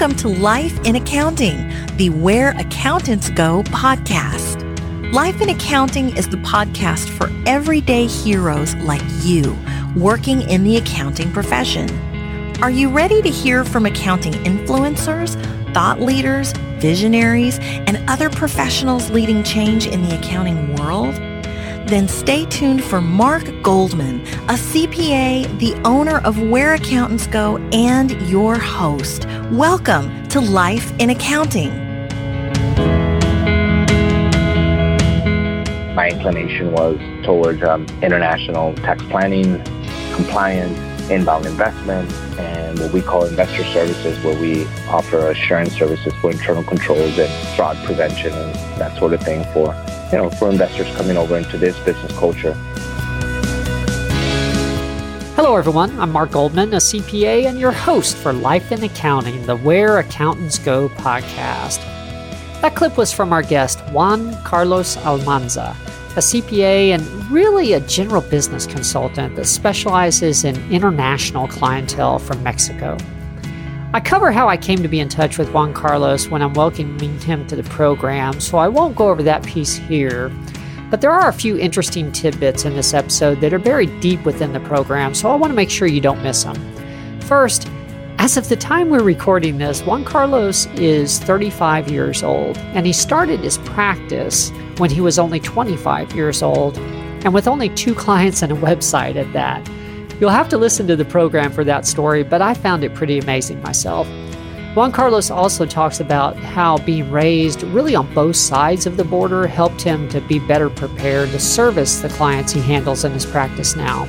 Welcome to Life in Accounting, the Where Accountants Go podcast. Life in Accounting is the podcast for everyday heroes like you working in the accounting profession. Are you ready to hear from accounting influencers, thought leaders, visionaries, and other professionals leading change in the accounting world? Then stay tuned for Mark Goldman, a CPA, the owner of Where Accountants Go, and your host. Welcome to Life in Accounting. My inclination was towards international tax planning, compliance, inbound investment, and what we call investor services, where we offer assurance services for internal controls and fraud prevention and that sort of thing for investors coming over into this business culture. Hello, everyone. I'm Mark Goldman, a CPA and your host for Life in Accounting, the Where Accountants Go podcast. That clip was from our guest, Juan Carlos Almanza, a CPA and really a general business consultant that specializes in international clientele from Mexico. I cover how I came to be in touch with Juan Carlos when I'm welcoming him to the program, so I won't go over that piece here. But there are a few interesting tidbits in this episode that are buried deep within the program, so I want to make sure you don't miss them. First, as of the time we're recording this, Juan Carlos is 35 years old, and he started his practice when he was only 25 years old, and with only 2 clients and a website at that. You'll have to listen to the program for that story, but I found it pretty amazing myself. Juan Carlos also talks about how being raised really on both sides of the border helped him to be better prepared to service the clients he handles in his practice now.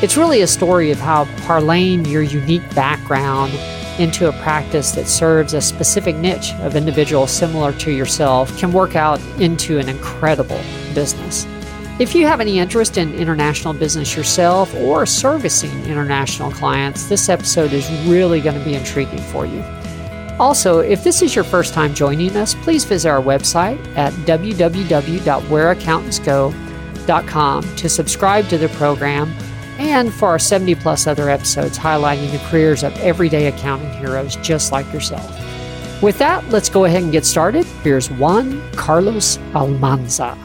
It's really a story of how parlaying your unique background into a practice that serves a specific niche of individuals similar to yourself can work out into an incredible business. If you have any interest in international business yourself or servicing international clients, this episode is really going to be intriguing for you. Also, if this is your first time joining us, please visit our website at www.whereaccountantsgo.com to subscribe to the program and for our 70-plus other episodes highlighting the careers of everyday accounting heroes just like yourself. With that, let's go ahead and get started. Here's Juan Carlos Almanza.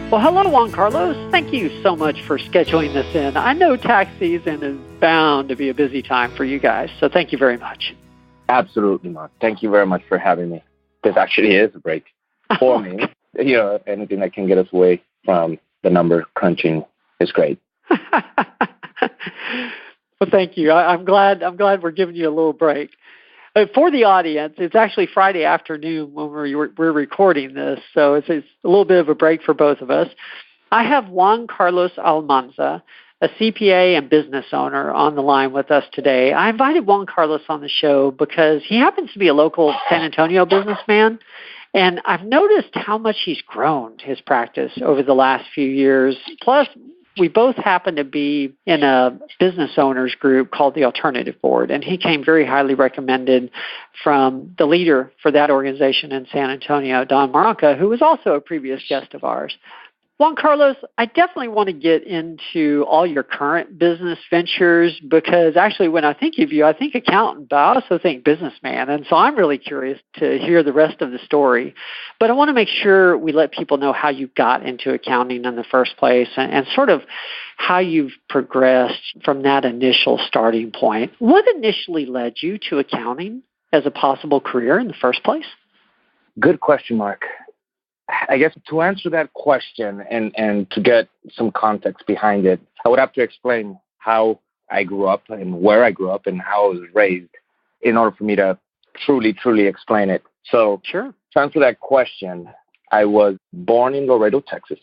Well, hello, Juan Carlos. Thank you so much for scheduling this in. I know tax season is bound to be a busy time for you guys, so thank you very much. Absolutely, Mark. Thank you very much for having me. This actually is a break for me. Anything that can get us away from the number crunching is great. Well, thank you. I'm glad we're giving you a little break. For the audience, it's actually Friday afternoon when we're recording this, so it's a little bit of a break for both of us. I have Juan Carlos Almanza, a CPA and business owner, on the line with us today. I invited Juan Carlos on the show because he happens to be a local San Antonio businessman, and I've noticed how much he's grown his practice over the last few years. Plus, we both happen to be in a business owners group called the Alternative Board, and he came very highly recommended from the leader for that organization in San Antonio, Don Maranca, who was also a previous guest of ours. Juan Carlos, I definitely want to get into all your current business ventures because actually when I think of you, I think accountant, but I also think businessman. And so I'm really curious to hear the rest of the story. But I want to make sure we let people know how you got into accounting in the first place and sort of how you've progressed from that initial starting point. What initially led you to accounting as a possible career in the first place? Good question, Mark. I guess to answer that question and to get some context behind it, I would have to explain how I grew up and where I grew up and how I was raised in order for me to truly explain it. So sure. To answer that question, I was born in Laredo, Texas,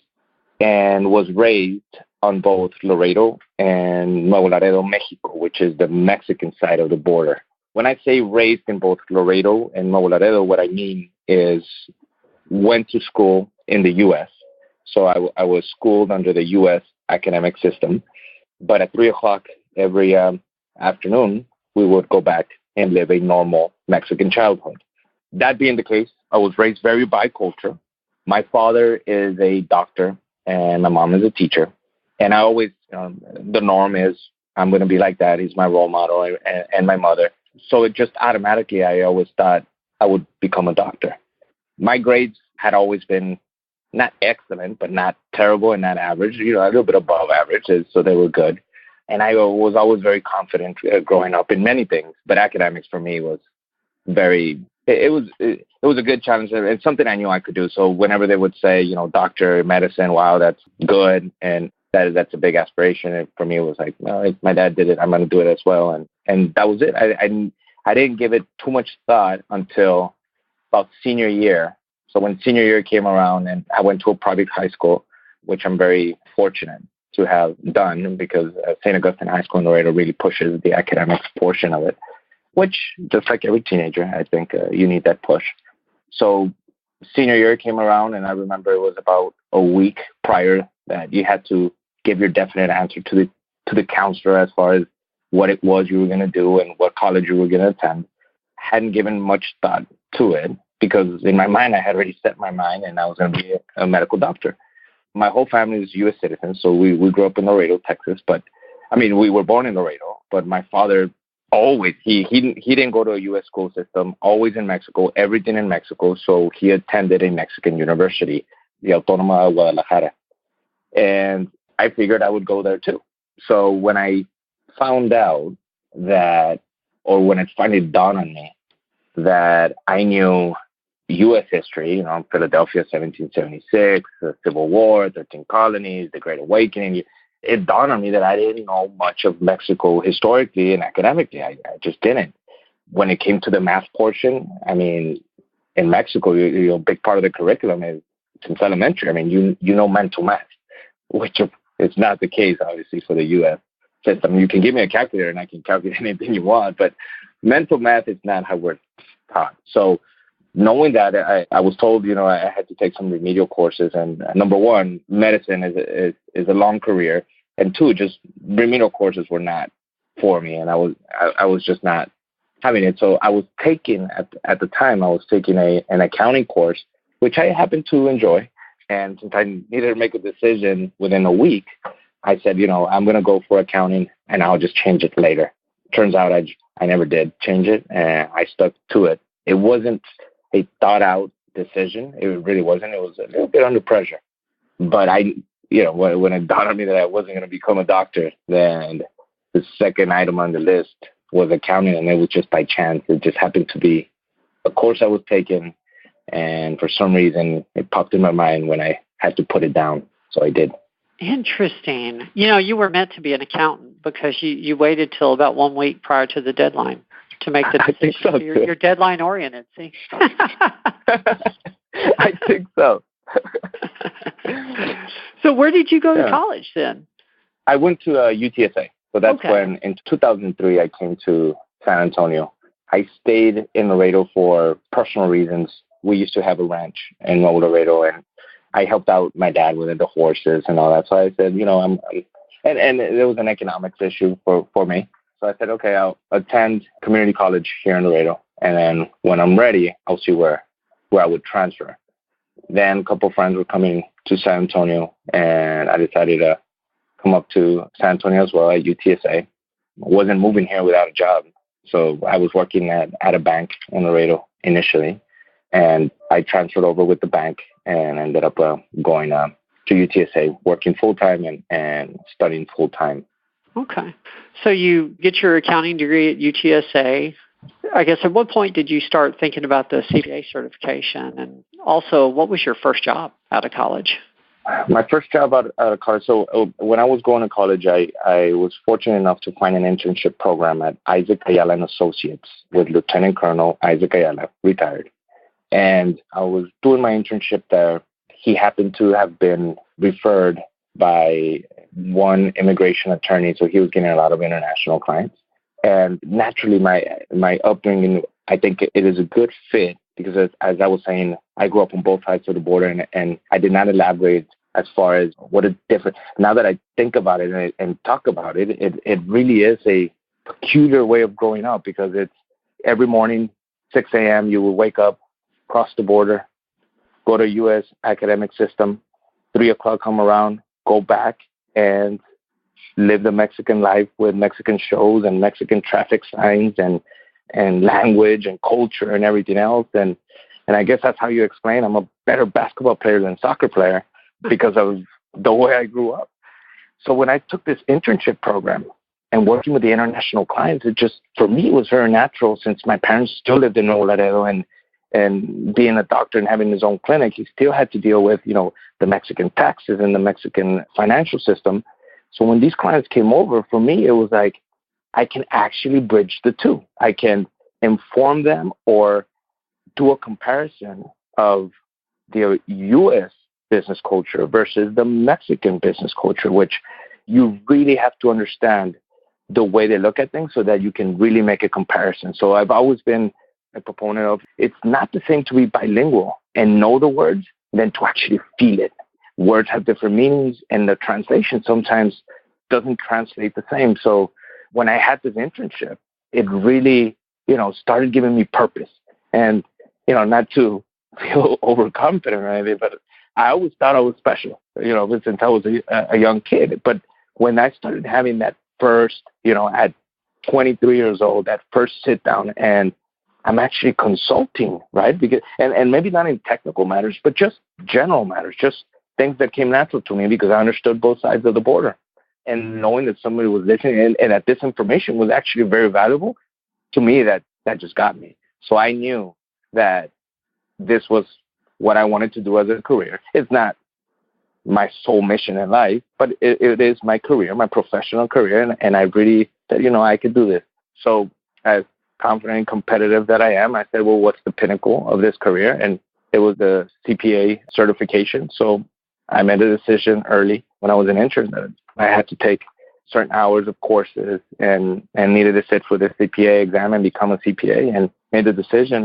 and was raised on both Laredo and Nuevo Laredo, Mexico, which is the Mexican side of the border. When I say raised in both Laredo and Nuevo Laredo, what I mean is went to school in the U.S. So I was schooled under the U.S. academic system. But at 3 o'clock every afternoon, we would go back and live a normal Mexican childhood. That being the case, I was raised very bicultural. My father is a doctor and my mom is a teacher. And I always, the norm is I'm going to be like that. He's my role model and my mother. So it just automatically, I always thought I would become a doctor. My grades had always been not excellent, but not terrible and not average, a little bit above average. So they were good. And I was always very confident growing up in many things, but academics for me was it was a good challenge. It's something I knew I could do. So whenever they would say, doctor, medicine, wow, that's good. And that's a big aspiration. And for me, it was like, well, if my dad did it, I'm going to do it as well. And that was it. I didn't give it too much thought until about senior year. So when senior year came around and I went to a private high school, which I'm very fortunate to have done because St. Augustine High School in Laredo really pushes the academics portion of it, which just like every teenager, I think you need that push. So senior year came around and I remember it was about a week prior that you had to give your definite answer to the counselor as far as what it was you were going to do and what college you were going to attend. Hadn't given much thought to it because in my mind, I had already set my mind and I was going to be a medical doctor. My whole family is U.S. citizens, so we grew up in Laredo, Texas. But we were born in Laredo, but my father always, he didn't go to a U.S. school system, always in Mexico, everything in Mexico. So he attended a Mexican university, the Autónoma de Guadalajara. And I figured I would go there too. So when I found out when it finally dawned on me that I knew U.S. history, Philadelphia, 1776, the Civil War, 13 colonies, the Great Awakening, it dawned on me that I didn't know much of Mexico historically and academically. I just didn't. When it came to the math portion, in Mexico, a big part of the curriculum is since elementary. You know mental math, which is not the case, obviously, for the U.S. system. You can give me a calculator and I can calculate anything you want, but mental math is not how we're taught. So knowing that, I was told, I had to take some remedial courses. And number one, medicine is a long career. And two, just remedial courses were not for me. And I was just not having it. So I was taking, at the time, an accounting course, which I happened to enjoy. And since I needed to make a decision within a week, I said, I'm going to go for accounting and I'll just change it later. Turns out I never did change it and I stuck to it. It wasn't a thought out decision. It really wasn't. It was a little bit under pressure. But when it dawned on me that I wasn't going to become a doctor, then the second item on the list was accounting, and it was just by chance. It just happened to be a course I was taking, and for some reason, it popped in my mind when I had to put it down. So I did. Interesting. You were meant to be an accountant because you waited till about 1 week prior to the deadline to make the decision. I think so, you're deadline oriented, see? I think so. So where did you go to college then? I went to UTSA. So that's when, in 2003, I came to San Antonio. I stayed in Laredo for personal reasons. We used to have a ranch in Laredo, and I helped out my dad with the horses and all that. So I said, and there was an economics issue for me. So I said, okay, I'll attend community college here in Laredo. And then when I'm ready, I'll see where I would transfer. Then a couple of friends were coming to San Antonio, and I decided to come up to San Antonio as well at UTSA. I wasn't moving here without a job. So I was working at a bank in Laredo initially, and I transferred over with the bank and ended up going to UTSA, working full-time and studying full-time. Okay. So you get your accounting degree at UTSA. I guess at what point did you start thinking about the CPA certification? And also, what was your first job out of college? My first job out of college, so when I was going to college, I was fortunate enough to find an internship program at Isaac Ayala & Associates with Lieutenant Colonel Isaac Ayala, retired. And I was doing my internship there. He happened to have been referred by one immigration attorney, so he was getting a lot of international clients. And naturally, my upbringing, I think it is a good fit because, as I was saying, I grew up on both sides of the border, and I did not elaborate as far as what is different. Now that I think about it and talk about it, it really is a peculiar way of growing up because it's every morning, 6 a.m., you will wake up, cross the border, go to U.S. academic system, 3 o'clock come around, go back, and live the Mexican life with Mexican shows and Mexican traffic signs and language and culture and everything else. And I guess that's how you explain I'm a better basketball player than soccer player because of the way I grew up. So when I took this internship program and working with the international clients, it just, for me, it was very natural since my parents still lived in Nuevo Laredo and being a doctor and having his own clinic, he still had to deal with, the Mexican taxes and the Mexican financial system. So when these clients came over, for me, it was like, I can actually bridge the two. I can inform them or do a comparison of the U.S. business culture versus the Mexican business culture, which you really have to understand the way they look at things so that you can really make a comparison. So I've always been a proponent of it's not the same to be bilingual and know the words than to actually feel it. Words have different meanings and the translation sometimes doesn't translate the same. So when I had this internship, it really, started giving me purpose. And, not to feel overconfident or anything, but I always thought I was special, since I was a young kid. But when I started having that first, at 23 years old, that first sit down and I'm actually consulting, right? Because, and maybe not in technical matters, but just general matters, just things that came natural to me because I understood both sides of the border. And knowing that somebody was listening and that this information was actually very valuable to me, that just got me. So I knew that this was what I wanted to do as a career. It's not my sole mission in life, but it is my career, my professional career. And I really said, I could do this. So as confident and competitive that I am, I said, well, what's the pinnacle of this career? And it was the CPA certification. So I made a decision early when I was an intern that I had to take certain hours of courses and needed to sit for the CPA exam and become a CPA, and made the decision,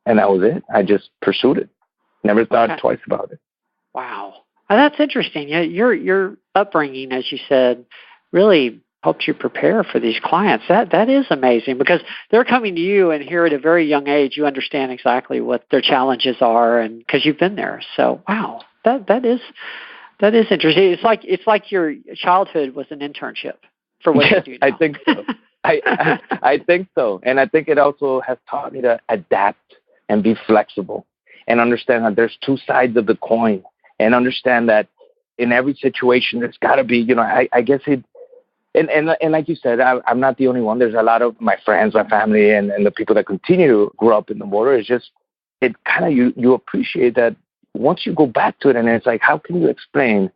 and that was it. I just pursued it. Never thought twice about it. Wow. Well, that's interesting. Your upbringing, as you said, really helped you prepare for these clients. That is amazing because they're coming to you, and here at a very young age, you understand exactly what their challenges are, and because you've been there. So, wow, that is interesting. It's like your childhood was an internship for what you do now. I think so. I think so, and I think it also has taught me to adapt and be flexible, and understand that there's two sides of the coin, and understand that in every situation there's got to be, I guess it. And like you said, I'm not the only one. There's a lot of my friends, my family, and the people that continue to grow up in the border. It's just, it kind of, you appreciate that once you go back to it, and it's like, how can you explain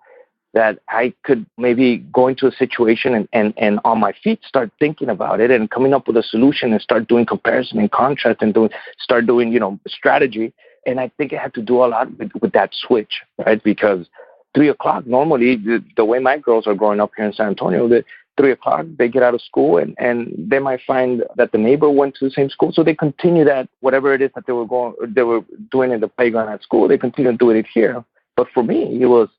that I could maybe go into a situation and on my feet start thinking about it and coming up with a solution and start doing comparison and contrast and start doing strategy. And I think it had to do a lot with that switch, right? Because 3 o'clock, normally, the way my girls are growing up here in San Antonio, 3 o'clock, they get out of school and they might find that the neighbor went to the same school. So they continue that, whatever it is that they were doing in the playground at school, they continue to do it here. But for me, it was,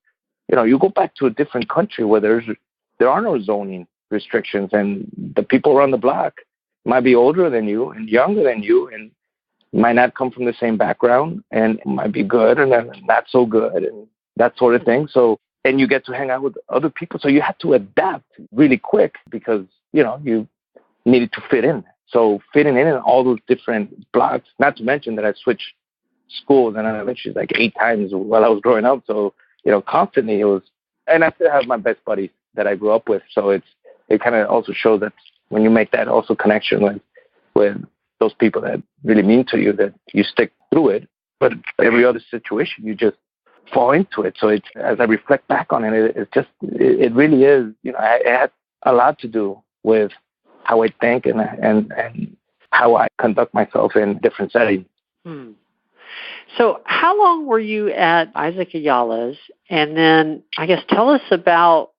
you go back to a different country where there are no zoning restrictions, and the people around the block might be older than you and younger than you and might not come from the same background and might be good and then not so good and that sort of thing. So, and you get to hang out with other people. So you have to adapt really quick because, you needed to fit in. So fitting in all those different blocks, not to mention that I switched schools and I mentioned like 8 times while I was growing up. So, constantly it was, and I still have my best buddies that I grew up with. So it kind of also shows that when you make that also connection with those people that really mean to you, that you stick through it. But every other situation, you just fall into it. So as I reflect back on it, it really is, it had a lot to do with how I think and how I conduct myself in different settings. So how long were you at Isaac Ayala's? And then I guess tell us about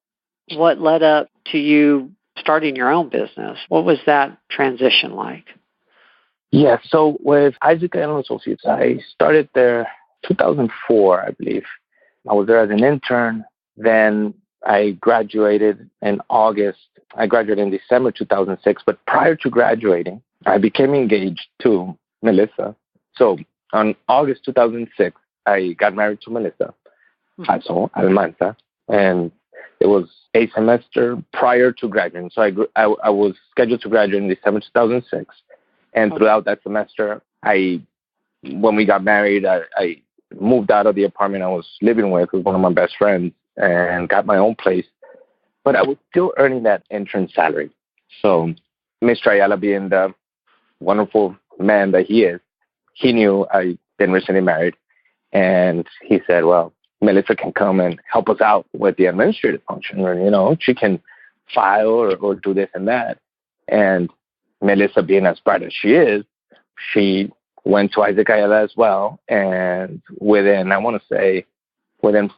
what led up to you starting your own business. What was that transition like? Yeah, so with Isaac Ayala Associates, I started there 2004, I believe. I was there as an intern. Then I graduated in August. I graduated in December 2006. But prior to graduating, I became engaged to Melissa. So on August 2006, I got married to Melissa, also Almanza. And It was a semester prior to graduating. So I was scheduled to graduate in December 2006. And throughout that semester, when we got married, I moved out of the apartment I was living with one of my best friends and got my own place. But I was still earning that entrance salary. So Mr. Ayala, being the wonderful man that he is, he knew I'd been recently married. And he said, well, Melissa can come and help us out with the administrative function. Or, she can file or do this and that. And Melissa, being as bright as she is, she went to Isaac Ayala as well. And within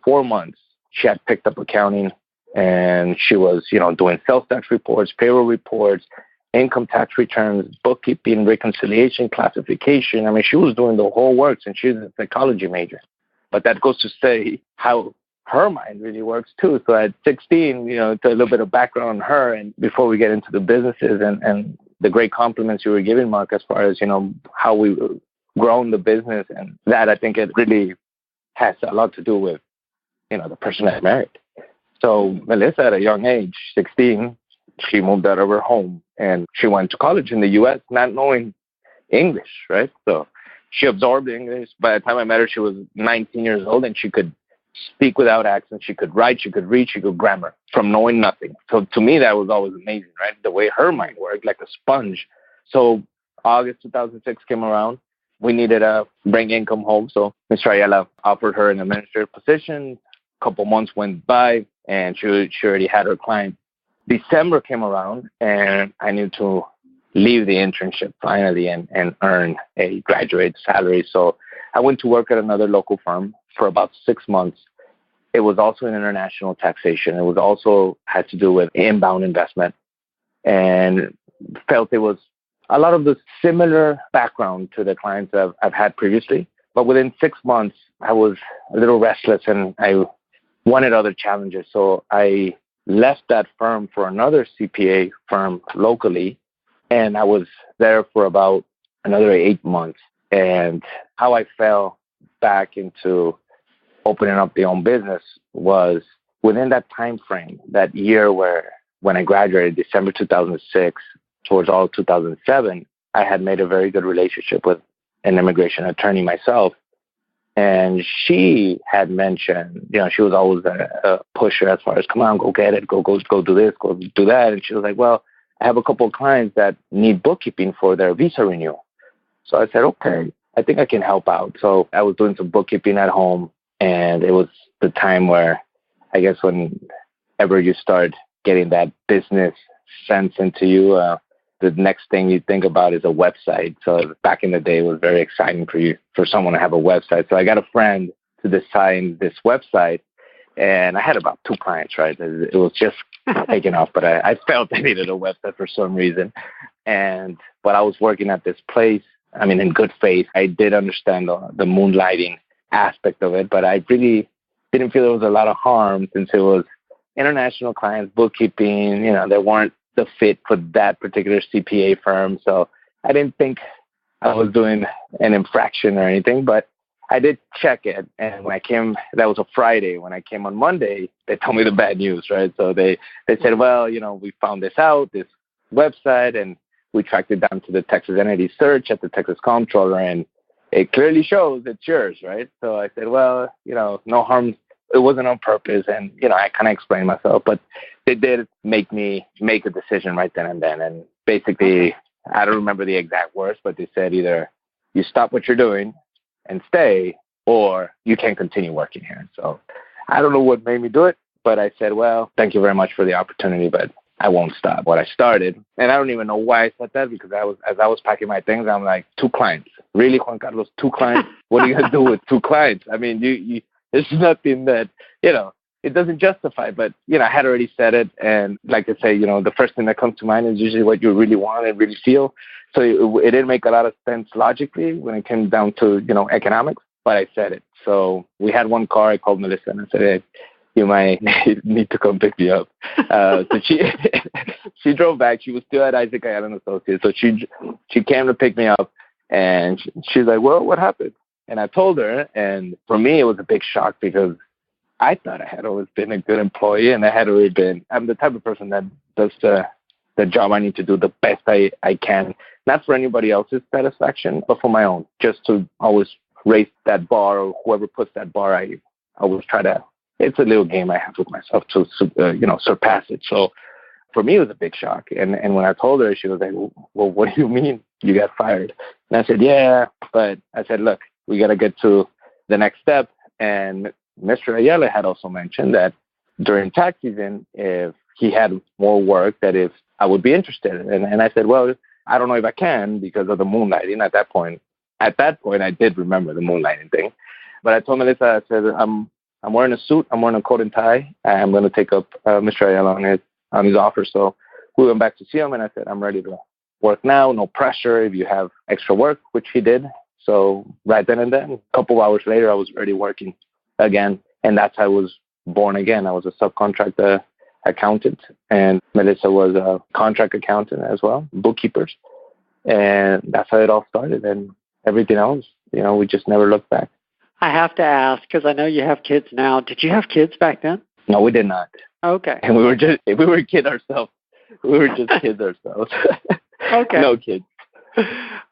4 months, she had picked up accounting, and she was, doing sales tax reports, payroll reports, income tax returns, bookkeeping, reconciliation, classification. I mean, she was doing the whole works, and she's a psychology major. But that goes to say how her mind really works too. So at 16, to a little bit of background on her, and before we get into the businesses and the great compliments you were giving, Mark, as far as, how we've grown the business, and that, I think it really has a lot to do with, the person I married. So Melissa, at a young age, 16, she moved out of her home and she went to college in the U.S. not knowing English, right? So she absorbed English. By the time I met her, she was 19 years old, and she could speak without accent. She could write, she could read, she could grammar from knowing nothing. So to me, that was always amazing, right? The way her mind worked, like a sponge. So August 2006 came around. We needed to bring income home. So Mr. Ayala offered her an administrative position. A couple months went by, and she already had her client. December came around, and I knew to leave the internship finally and earn a graduate salary. So I went to work at another local firm for about 6 months. It was also in international taxation. It was also had to do with inbound investment, and felt it was a lot of the similar background to the clients I've had previously. But within 6 months, I was a little restless, and I wanted other challenges. So I left that firm for another CPA firm locally, and I was there for about another 8 months. And how I fell back into opening up the own business was within that time frame, that year when I graduated, December 2006, towards all 2007, I had made a very good relationship with an immigration attorney myself. And she had mentioned, she was always a pusher as far as, come on, go get it, go do this, go do that. And she was like, well, I have a couple of clients that need bookkeeping for their visa renewal. So I said, okay, I think I can help out. So I was doing some bookkeeping at home, and it was the time where, I guess, whenever you start getting that business sense into you, the next thing you think about is a website. So back in the day, it was very exciting for someone to have a website. So I got a friend to design this website, and I had about 2 clients, right? It was just taking off, but I felt I needed a website for some reason. But I was working at this place, in good faith. I did understand the moonlighting aspect of it, but I really didn't feel there was a lot of harm, since it was international clients, bookkeeping, they weren't the fit for that particular CPA firm. So I didn't think I was doing an infraction or anything, but I did check it. And when I came, that was a Friday. When I came on Monday, they told me the bad news, right? So they said, well, we found this website, and we tracked it down to the Texas entity search at the Texas Comptroller, and it clearly shows it's yours, right? So I said, well, no harm. It wasn't on purpose. And, I kind of explained myself, but they did make me make a decision right then and then. And basically, I don't remember the exact words, but they said either you stop what you're doing and stay, or you can't continue working here. So I don't know what made me do it, but I said, well, thank you very much for the opportunity, but I won't stop what I started. And I don't even know why I said that, because as I was packing my things, I'm like, 2 clients. Really, Juan Carlos, 2 clients? What are you going to do with 2 clients? You there's nothing that, it doesn't justify, but, I had already said it. And like I say, the first thing that comes to mind is usually what you really want and really feel. So it didn't make a lot of sense logically when it came down to, economics, but I said it. So we had one car. I called Melissa and I said, hey, you might need to come pick me up. So she drove back. She was still at Isaac Ayala Associates. So she came to pick me up, and she's like, well, what happened? And I told her, and for me, it was a big shock, because I thought I had always been a good employee, and I'm the type of person that does the job I need to do the best I can, not for anybody else's satisfaction, but for my own, just to always raise that bar, or whoever puts that bar, I always try to, it's a little game I have with myself to, surpass it. So for me, it was a big shock. And when I told her, she was like, well, what do you mean you got fired? And I said, yeah, but I said, look, we got to get to the next step. And Mr. Ayala had also mentioned that during tax season, if he had more work, that if I would be interested. And I said, well, I don't know if I can because of the moonlighting at that point. At that point, I did remember the moonlighting thing. But I told Melissa, I said, I'm wearing a suit. I'm wearing a coat and tie. I'm going to take up Mr. Ayala on his offer. So we went back to see him, and I said, I'm ready to work now. No pressure if you have extra work, which he did. So right then and then, a couple of hours later, I was already working again. And that's how I was born again. I was a subcontractor accountant, and Melissa was a contract accountant as well, bookkeepers. And that's how it all started. And everything else, we just never looked back. I have to ask, because I know you have kids now. Did you have kids back then? No, we did not. Okay. And we were kids ourselves. We were just kids ourselves. Okay. No kids.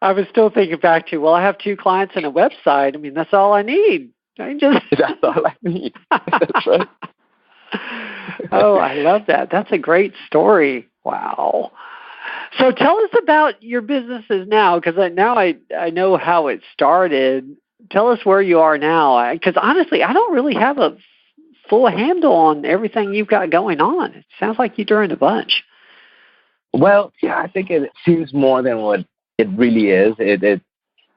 I was still thinking back to, I have 2 clients and a website. I mean, that's all I need. That's all I need. That's right. Oh, I love that. That's a great story. Wow. So tell us about your businesses now, because now I know how it started. Tell us where you are now, because honestly, I don't really have a full handle on everything you've got going on. It sounds like you're doing a bunch. Well, yeah, I think it seems more than what it really is.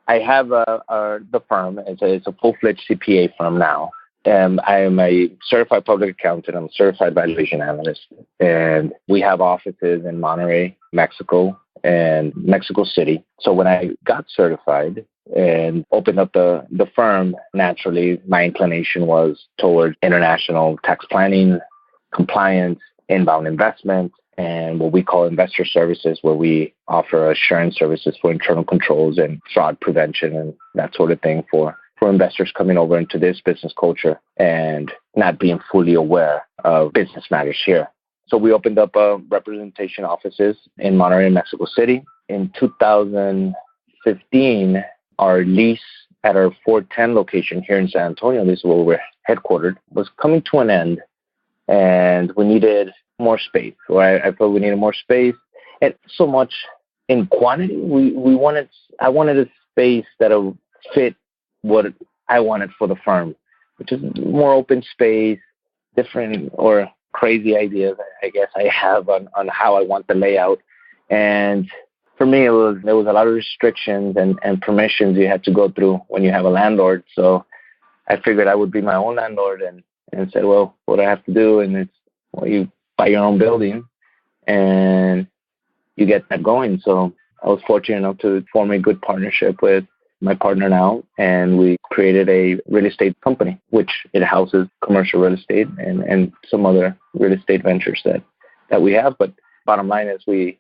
I have the firm. It's a full-fledged CPA firm now. I am a certified public accountant. I'm a certified valuation analyst. And we have offices in Monterrey, Mexico, and Mexico City. So when I got certified and opened up the firm, naturally, my inclination was towards international tax planning, compliance, inbound investment, and what we call investor services, where we offer assurance services for internal controls and fraud prevention and that sort of thing for investors coming over into this business culture and not being fully aware of business matters here. So we opened up representation offices in Monterrey, Mexico City. In 2015, our lease at our 410 location here in San Antonio, this is where we're headquartered, was coming to an end, and we needed more space. Or I felt we needed more space, and so much in quantity. I wanted a space that would fit what I wanted for the firm, which is more open space, different or crazy ideas, I guess I have on how I want the layout. And for me, there was a lot of restrictions and permissions you had to go through when you have a landlord. So I figured I would be my own landlord and said, well, what do I have to do? And it's, you buy your own building and you get that going. So I was fortunate enough to form a good partnership with my partner now, and we created a real estate company, which it houses commercial real estate and some other real estate ventures that we have. But bottom line is we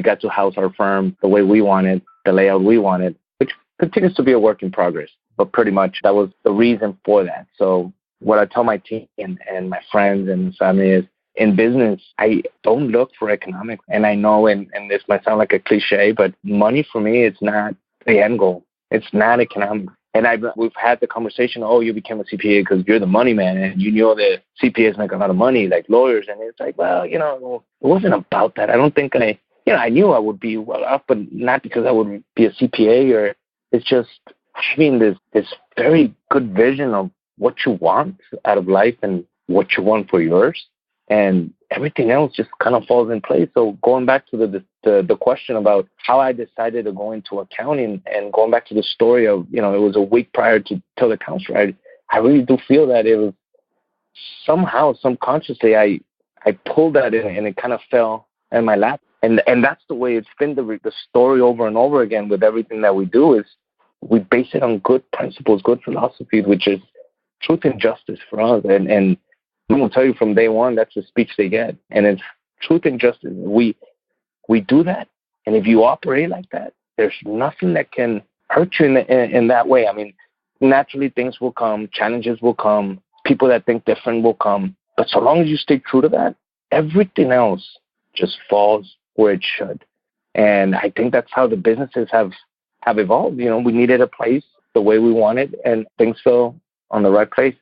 got to house our firm the way we wanted, the layout we wanted, which continues to be a work in progress. But pretty much that was the reason for that. So what I tell my team and my friends and family is, in business, I don't look for economics. And I know, and this might sound like a cliche, but money for me, it's not the end goal. It's not economics. And we've had the conversation, oh, you became a CPA because you're the money man and you know that CPAs make a lot of money, like lawyers. And it's like, well, it wasn't about that. I don't think I knew I would be well off, but not because I would be a CPA, or it's just having this very good vision of what you want out of life and what you want for yours. And everything else just kind of falls in place. So going back to the question about how I decided to go into accounting, and going back to the story of, it was a week prior to the accounts, right? I really do feel that it was somehow, subconsciously, I pulled that in and it kind of fell in my lap. And that's the way it's been the story over and over again with everything that we do, is we base it on good principles, good philosophies, which is truth and justice for us. And I'm going to tell you from day one, that's the speech they get. And it's truth and justice. We do that. And if you operate like that, there's nothing that can hurt you in that way. I mean, naturally things will come, challenges will come, people that think different will come. But so long as you stay true to that, everything else just falls where it should. And I think that's how the businesses have evolved. We needed a place the way we wanted, and things fell on the right place.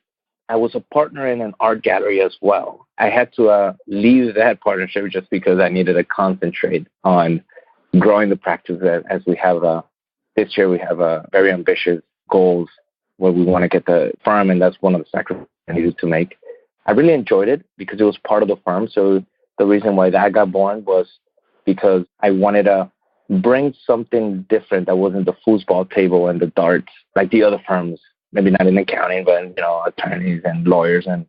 I was a partner in an art gallery as well. I had to leave that partnership just because I needed to concentrate on growing the practice. As we have this year, we have very ambitious goals where we want to get the firm, and that's one of the sacrifices I needed to make. I really enjoyed it because it was part of the firm. So the reason why that got born was because I wanted to bring something different that wasn't the foosball table and the darts like the other firms, maybe not in accounting, but attorneys and lawyers and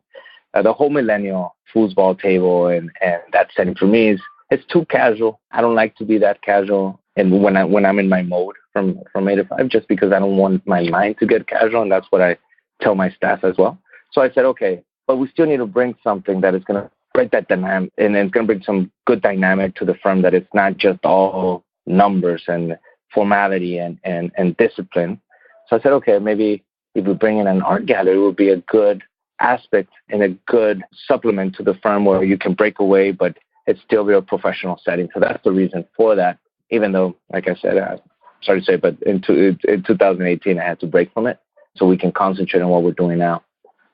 the whole millennial foosball table and that setting for me it's too casual. I don't like to be that casual, and when I'm in my mode from 8 to 5, just because I don't want my mind to get casual, and that's what I tell my staff as well. So I said, okay, but we still need to bring something that is going to break that dynamic, and it's going to bring some good dynamic to the firm, that it's not just all numbers and formality and discipline. So I said, okay, maybe if we bring in an art gallery, it would be a good aspect and a good supplement to the firm where you can break away, but it's still a real professional setting. So that's the reason for that, even though, like I said, sorry to say, but in 2018, I had to break from it so we can concentrate on what we're doing now.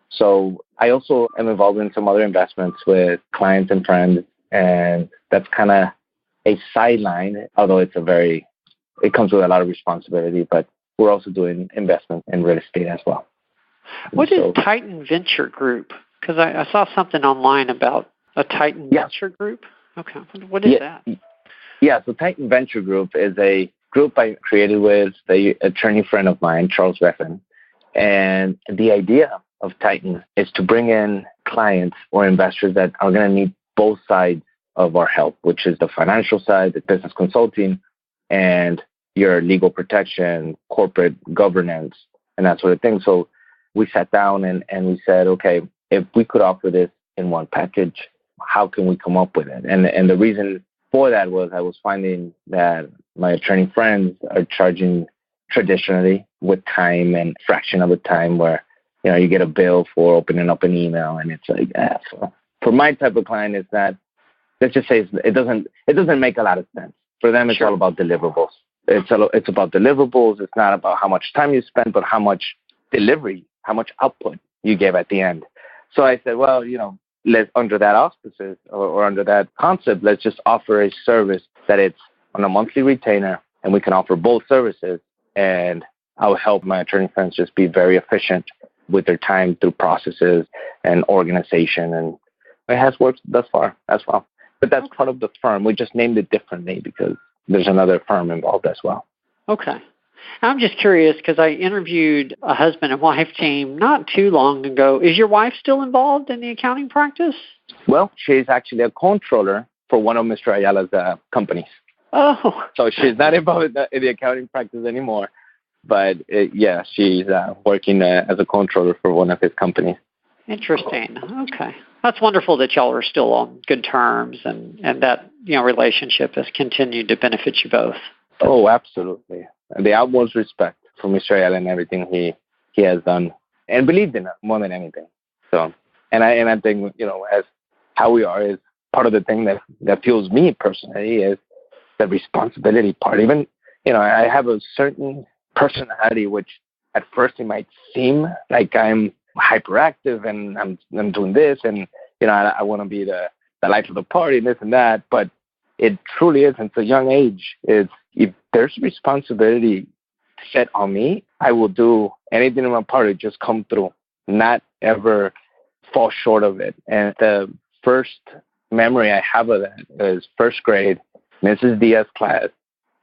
So I also am involved in some other investments with clients and friends, and that's kind of a sideline, although it comes with a lot of responsibility, but we're also doing investment in real estate as well. What is Titan Venture Group? Because I saw something online about a Titan Venture Group. Okay. What is that? Yeah, so Titan Venture Group is a group I created with the attorney friend of mine, Charles Reffin. And the idea of Titan is to bring in clients or investors that are going to need both sides of our help, which is the financial side, the business consulting, and your legal protection, corporate governance, and that sort of thing. So we sat down and we said, okay, if we could offer this in one package, how can we come up with it? And the reason for that was I was finding that my attorney friends are charging traditionally with time and fraction of the time where, you get a bill for opening up an email, and it's like, so for my type of client, it's not, let's just say it doesn't make a lot of sense. For them, it's all about deliverables. It's about deliverables. It's not about how much time you spend, but how much delivery, how much output you give at the end. So I said, well, let's, under that auspices or under that concept, let's just offer a service that it's on a monthly retainer, and we can offer both services, and I'll help my attorney friends just be very efficient with their time through processes and organization. And it has worked thus far as well. But that's part of the firm. We just named it differently because there's another firm involved as well. Okay. I'm just curious because I interviewed a husband and wife team not too long ago. Is your wife still involved in the accounting practice? Well, she's actually a controller for one of Mr. Ayala's companies. Oh. So she's not involved in the accounting practice anymore. But she's working as a controller for one of his companies. Interesting. Okay. That's wonderful that y'all are still on good terms and that, relationship has continued to benefit you both. Oh, absolutely. The utmost respect for Mr. Ayala and everything he has done and believed in it more than anything. So, and I think, as how we are is part of the thing that fuels me personally is the responsibility part. Even, I have a certain personality, which at first it might seem like I'm hyperactive and I'm doing this and, I want to be the life of the party and this and that, but it truly is. Since a young age, if there's responsibility set on me, I will do anything in my part to just come through, not ever fall short of it. And the first memory I have of that is first grade, Mrs. Diaz's class.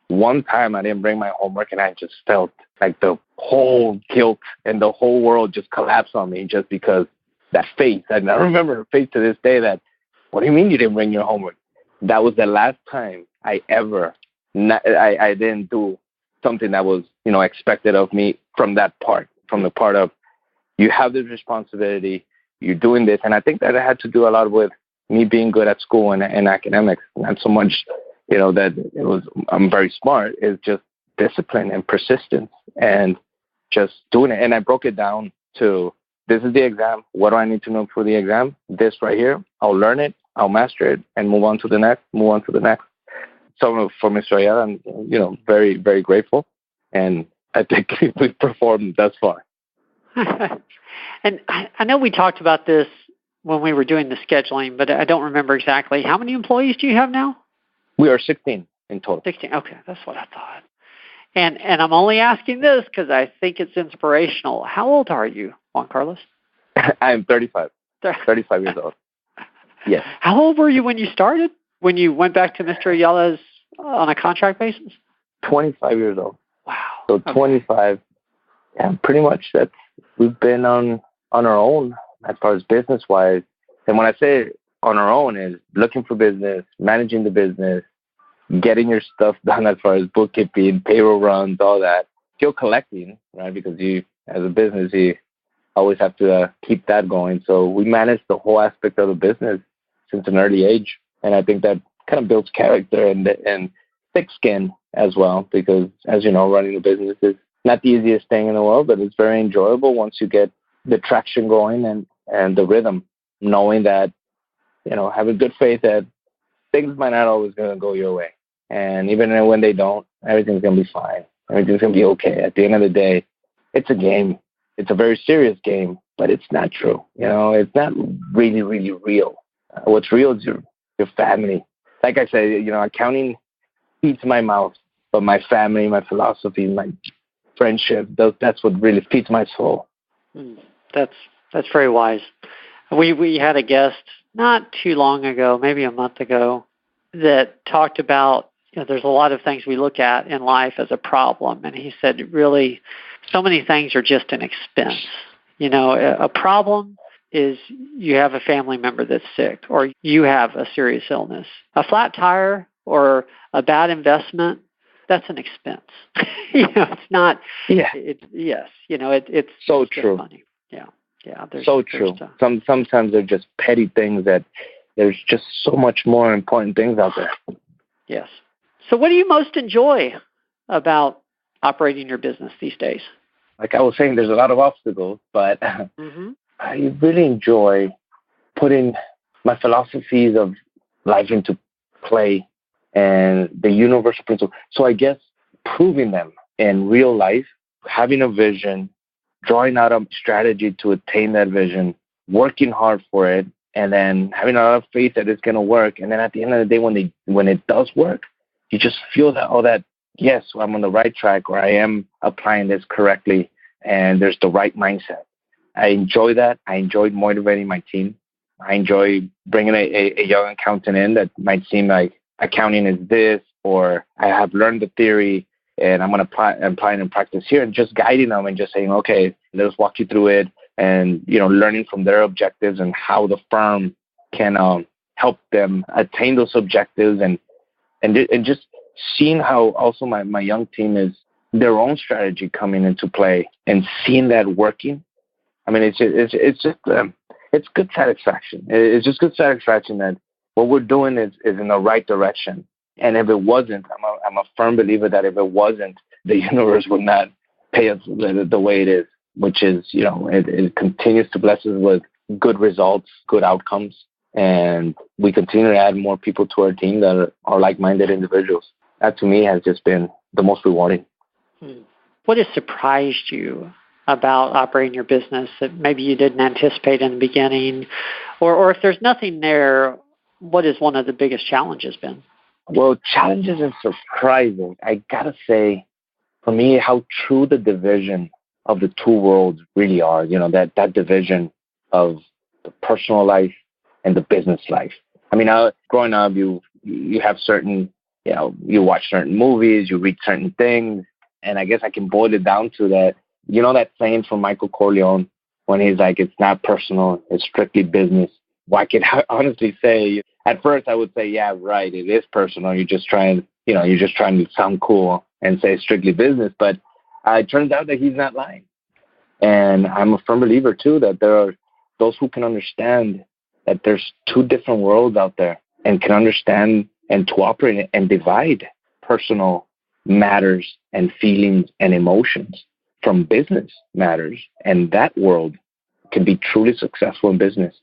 One time I didn't bring my homework and I just felt like the whole guilt and the whole world just collapsed on me just because that face. And I remember her face to this day that, what do you mean you didn't bring your homework? That was the last time I ever, I didn't do something that was, expected of me from the part of you have this responsibility, you're doing this. And I think that it had to do a lot with me being good at school and academics, not so much that I'm very smart. It's just discipline and persistence and just doing it. And I broke it down to this is the exam. What do I need to know for the exam? This right here. I'll learn it. I'll master it and move on to the next. So for Mr. Ayala, I'm, very, very grateful. And I think we've performed thus far. And I know we talked about this when we were doing the scheduling, but I don't remember exactly. How many employees do you have now? We are 16 in total. 16. Okay, that's what I thought. And I'm only asking this because I think it's inspirational. How old are you, Juan Carlos? I'm 35. 35 years old. Yes. How old were you when you started? When you went back to Mr. Ayala's on a contract basis? 25 years old. Wow. So 25. Yeah, pretty much we've been on our own as far as business-wise. And when I say on our own is looking for business, managing the business, getting your stuff done as far as bookkeeping, payroll runs, all that. Still collecting, right? Because you, as a business, you always have to keep that going. So we manage the whole aspect of the business since an early age. And I think that kind of builds character and thick skin as well, because as you know, running a business is not the easiest thing in the world, but it's very enjoyable once you get the traction going and the rhythm, knowing that, having good faith that things might not always going to go your way. And even when they don't, everything's going to be fine. Everything's going to be okay. At the end of the day, it's a game. It's a very serious game, but it's not true. It's not really, really real. What's real is your family. Like I said, accounting feeds my mouth, but my family, my philosophy, my friendship, that's what really feeds my soul. That's very wise. We had a guest not too long ago, maybe a month ago, that talked about, there's a lot of things we look at in life as a problem. And he said, really, so many things are just an expense. A problem is you have a family member that's sick, or you have a serious illness. A flat tire or a bad investment, that's an expense. It's not. Yeah. It's so true. Funny. Yeah. So true. Sometimes they're just petty things that there's just so much more important things out there. Yes. So what do you most enjoy about operating your business these days? Like I was saying, there's a lot of obstacles, but I really enjoy putting my philosophies of life into play and the universal principle. So I guess proving them in real life, having a vision, drawing out a strategy to attain that vision, working hard for it, and then having a lot of faith that it's going to work. And then at the end of the day, when it does work, you just feel that, yes, I'm on the right track, or I am applying this correctly, and there's the right mindset. I enjoy that. I enjoy motivating my team. I enjoy bringing a young accountant in that might seem like accounting is this, or I have learned the theory and I'm going to apply it in practice here, and just guiding them and just saying, okay, let's walk you through it, and learning from their objectives and how the firm can help them attain those objectives, and just seeing how also my young team is their own strategy coming into play and seeing that working. I mean, it's good satisfaction. It's just good satisfaction that what we're doing is in the right direction. And if it wasn't, I'm a firm believer that if it wasn't, the universe would not pay us the way it is, which is, it continues to bless us with good results, good outcomes. And we continue to add more people to our team that are like-minded individuals. That to me has just been the most rewarding. What has surprised you about operating your business that maybe you didn't anticipate in the beginning? Or if there's nothing there, what is one of the biggest challenges been? Well, challenges and surprising. I got to say, for me, how true the division of the two worlds really are. That division of the personal life and the business life. I mean, growing up, you have certain, you watch certain movies, you read certain things, and I guess I can boil it down to that. That saying from Michael Corleone when he's like, it's not personal, it's strictly business. Well, I can honestly say, at first I would say, yeah, right, it is personal. You're just trying to sound cool and say strictly business. But it turns out that he's not lying. And I'm a firm believer, too, that there are those who can understand that there's two different worlds out there and can understand and to operate and divide personal matters and feelings and emotions from business matters. And that world can be truly successful in business.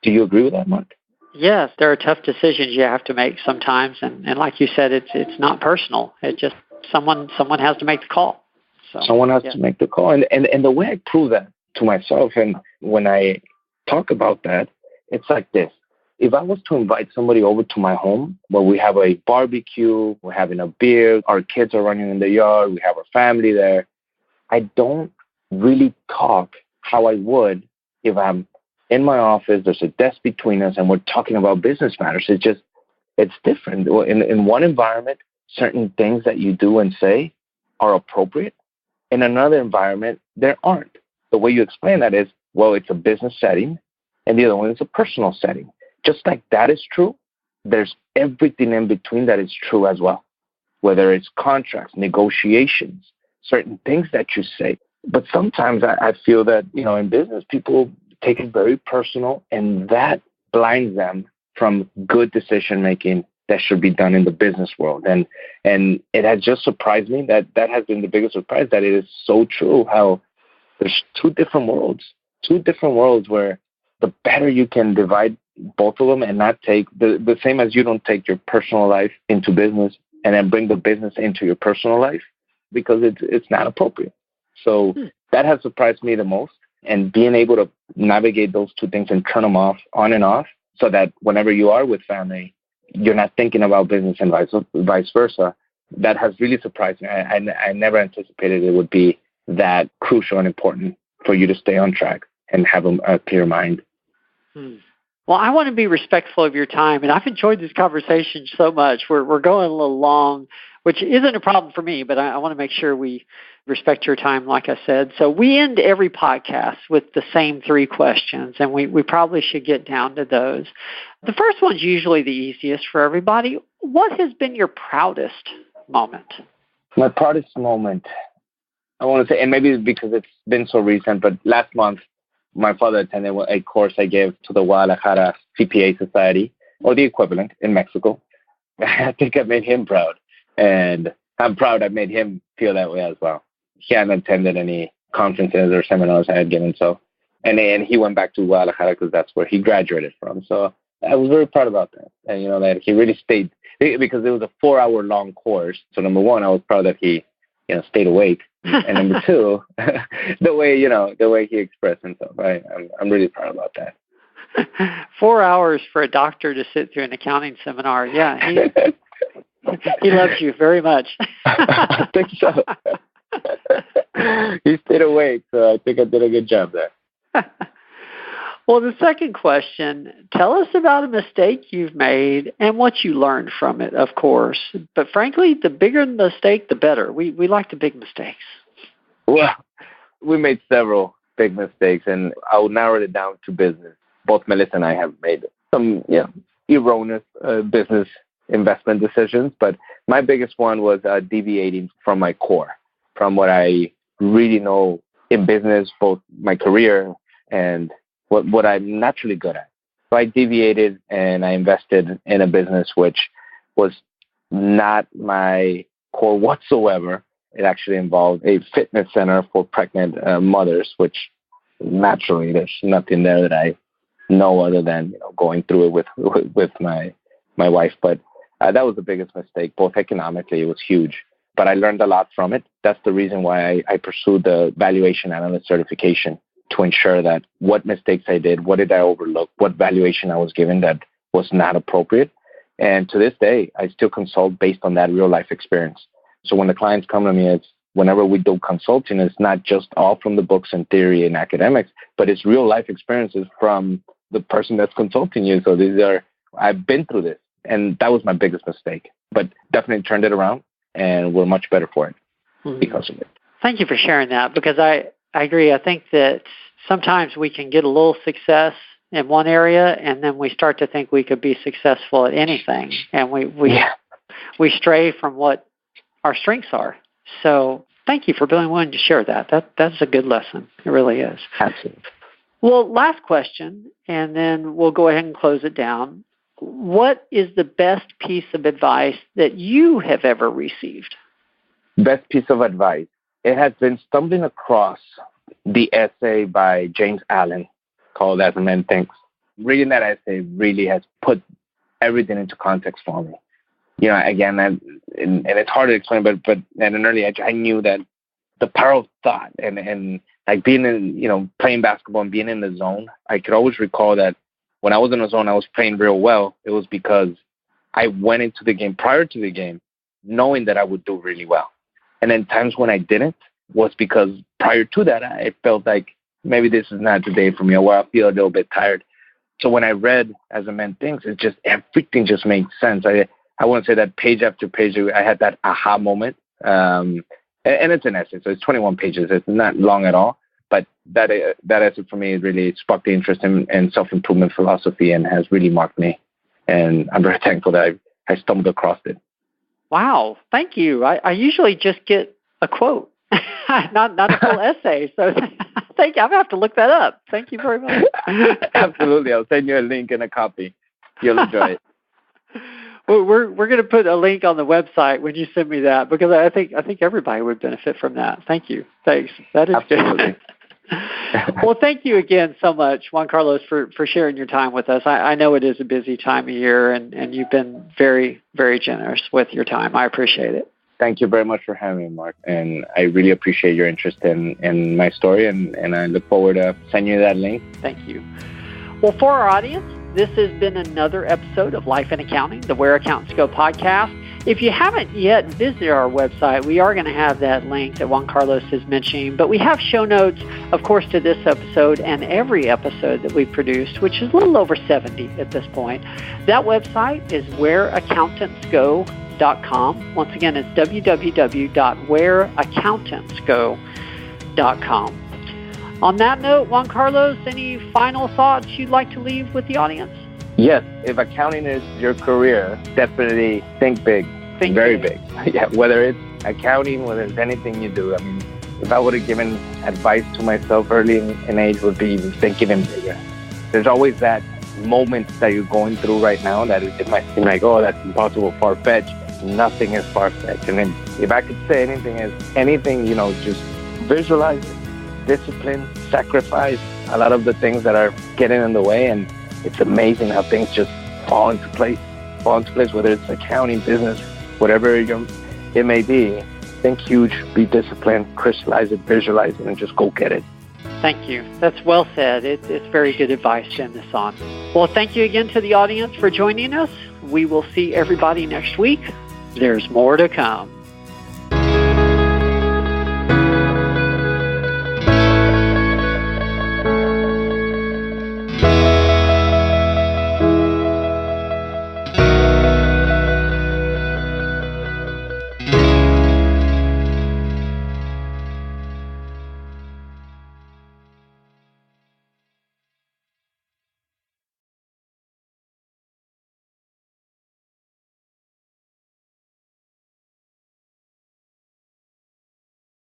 Do you agree with that, Mark? Yes, there are tough decisions you have to make sometimes, and like you said, it's not personal. It just someone has to make the call. So, someone has to make the call, and the way I prove that to myself, and when I talk about that, it's like this. If I was to invite somebody over to my home where we have a barbecue, we're having a beer, our kids are running in the yard, we have our family there, I don't really talk how I would if I'm in my office, there's a desk between us, and we're talking about business matters. It's different. In one environment, certain things that you do and say are appropriate. In another environment, there aren't. The way you explain that is, well, it's a business setting, and the other one is a personal setting. Just like that is true, there's everything in between that is true as well, whether it's contracts, negotiations, certain things that you say. But sometimes I feel that, in business, people take it very personal, and that blinds them from good decision-making that should be done in the business world. And it has just surprised me that has been the biggest surprise, that it is so true how there's two different worlds where the better you can divide both of them and not take the same as you don't take your personal life into business and then bring the business into your personal life, because it's not appropriate. So that has surprised me the most, and being able to navigate those two things and turn them off, on and off, so that whenever you are with family, you're not thinking about business and vice versa. That has really surprised me. I never anticipated it would be that crucial and important for you to stay on track and have a clear mind. Well, I want to be respectful of your time, and I've enjoyed this conversation so much. We're going a little long, which isn't a problem for me, but I want to make sure we respect your time, like I said. So we end every podcast with the same 3 questions, and we probably should get down to those. The first one's usually the easiest for everybody. What has been your proudest moment? My proudest moment, I want to say, and maybe it's because it's been so recent, but last month, my father attended a course I gave to the Guadalajara CPA Society, or the equivalent in Mexico. I think I made him proud, and I'm proud I made him feel that way as well. He hadn't attended any conferences or seminars I had given, and he went back to Guadalajara because that's where he graduated from. So I was very proud about that, and that he really stayed, because it was a 4-hour-long course. So number one, I was proud that he stayed awake. And number 2, the way he expressed himself. I'm really proud about that. 4 hours for a doctor to sit through an accounting seminar. Yeah, he loves you very much. I think so. He stayed awake, so I think I did a good job there. Well, the second question, tell us about a mistake you've made and what you learned from it, of course. But frankly, the bigger the mistake, the better. We like the big mistakes. Well, we made several big mistakes, and I will narrow it down to business. Both Melissa and I have made some erroneous business investment decisions, but my biggest one was deviating from my core, from what I really know in business, both my career and what I'm naturally good at. So I deviated and I invested in a business which was not my core whatsoever. It actually involved a fitness center for pregnant mothers, which naturally there's nothing there that I know other than going through it with my wife. But that was the biggest mistake. Both economically, it was huge. But I learned a lot from it. That's the reason why I pursued the valuation analyst certification, to ensure that what mistakes I did, what did I overlook, what valuation I was given that was not appropriate. And to this day, I still consult based on that real life experience. So when the clients come to me, it's whenever we do consulting, it's not just all from the books and theory and academics, but it's real life experiences from the person that's consulting you. So I've been through this, and that was my biggest mistake, but definitely turned it around, and we're much better for it because of it. Thank you for sharing that, because I agree. I think that sometimes we can get a little success in one area, and then we start to think we could be successful at anything, and we stray from what our strengths are. So thank you for being willing to share that. That's a good lesson. It really is. Absolutely. Well, last question, and then we'll go ahead and close it down. What is the best piece of advice that you have ever received? Best piece of advice. It has been stumbling across the essay by James Allen called As a Man Thinks. Reading that essay really has put everything into context for me. You know, again, and it's hard to explain, but at an early age, I knew that the power of thought and like being in, you know, playing basketball and being in the zone, I could always recall that when I was in the zone, I was playing real well. It was because I went into the game prior to the game knowing that I would do really well. And then times when I didn't was because prior to that, I felt like maybe this is not the day for me, or I feel a little bit tired. So when I read As a Man Thinks, it just, everything just made sense. I want to say that page after page, I had that aha moment. And it's an essay, so it's 21 pages. It's not long at all. But that essay for me really sparked the interest in self-improvement philosophy and has really marked me. And I'm very thankful that I stumbled across it. Wow, thank you. I usually just get a quote, not a full essay. So thank you. I'm going to have to look that up. Thank you very much. Absolutely. I'll send you a link and a copy. You'll enjoy it. Well, we're going to put a link on the website when you send me that, because I think everybody would benefit from that. Thank you. Thanks. That is absolutely good. Well, thank you again so much, Juan Carlos, for sharing your time with us. I know it is a busy time of year, and you've been very, very generous with your time. I appreciate it. Thank you very much for having me, Mark. And I really appreciate your interest in my story, and I look forward to sending you that link. Thank you. Well, for our audience, this has been another episode of Life in Accounting, the Where Accountants Go podcast. If you haven't yet visited our website, we are going to have that link that Juan Carlos is mentioning, but we have show notes, of course, to this episode and every episode that we've produced, which is a little over 70 at this point. That website is whereaccountantsgo.com. Once again, it's www.whereaccountantsgo.com. On that note, Juan Carlos, any final thoughts you'd like to leave with the audience? Yes, if accounting is your career, definitely think big, very big. Yeah, whether it's accounting, whether it's anything you do. I mean, if I would have given advice to myself early in age, would be think even bigger. There's always that moment that you're going through right now that it might seem like, oh, that's impossible, far-fetched. Nothing is far-fetched. And then if I could say anything, you know, just visualize it. Discipline, sacrifice, a lot of the things that are getting in the way, and it's amazing how things just fall into place, whether it's accounting, business, whatever it may be. Think huge, be disciplined, crystallize it, visualize it, and just go get it. Thank you. That's well said. It's very good advice to end this on. Well, thank you again to the audience for joining us. We will see everybody next week. There's more to come.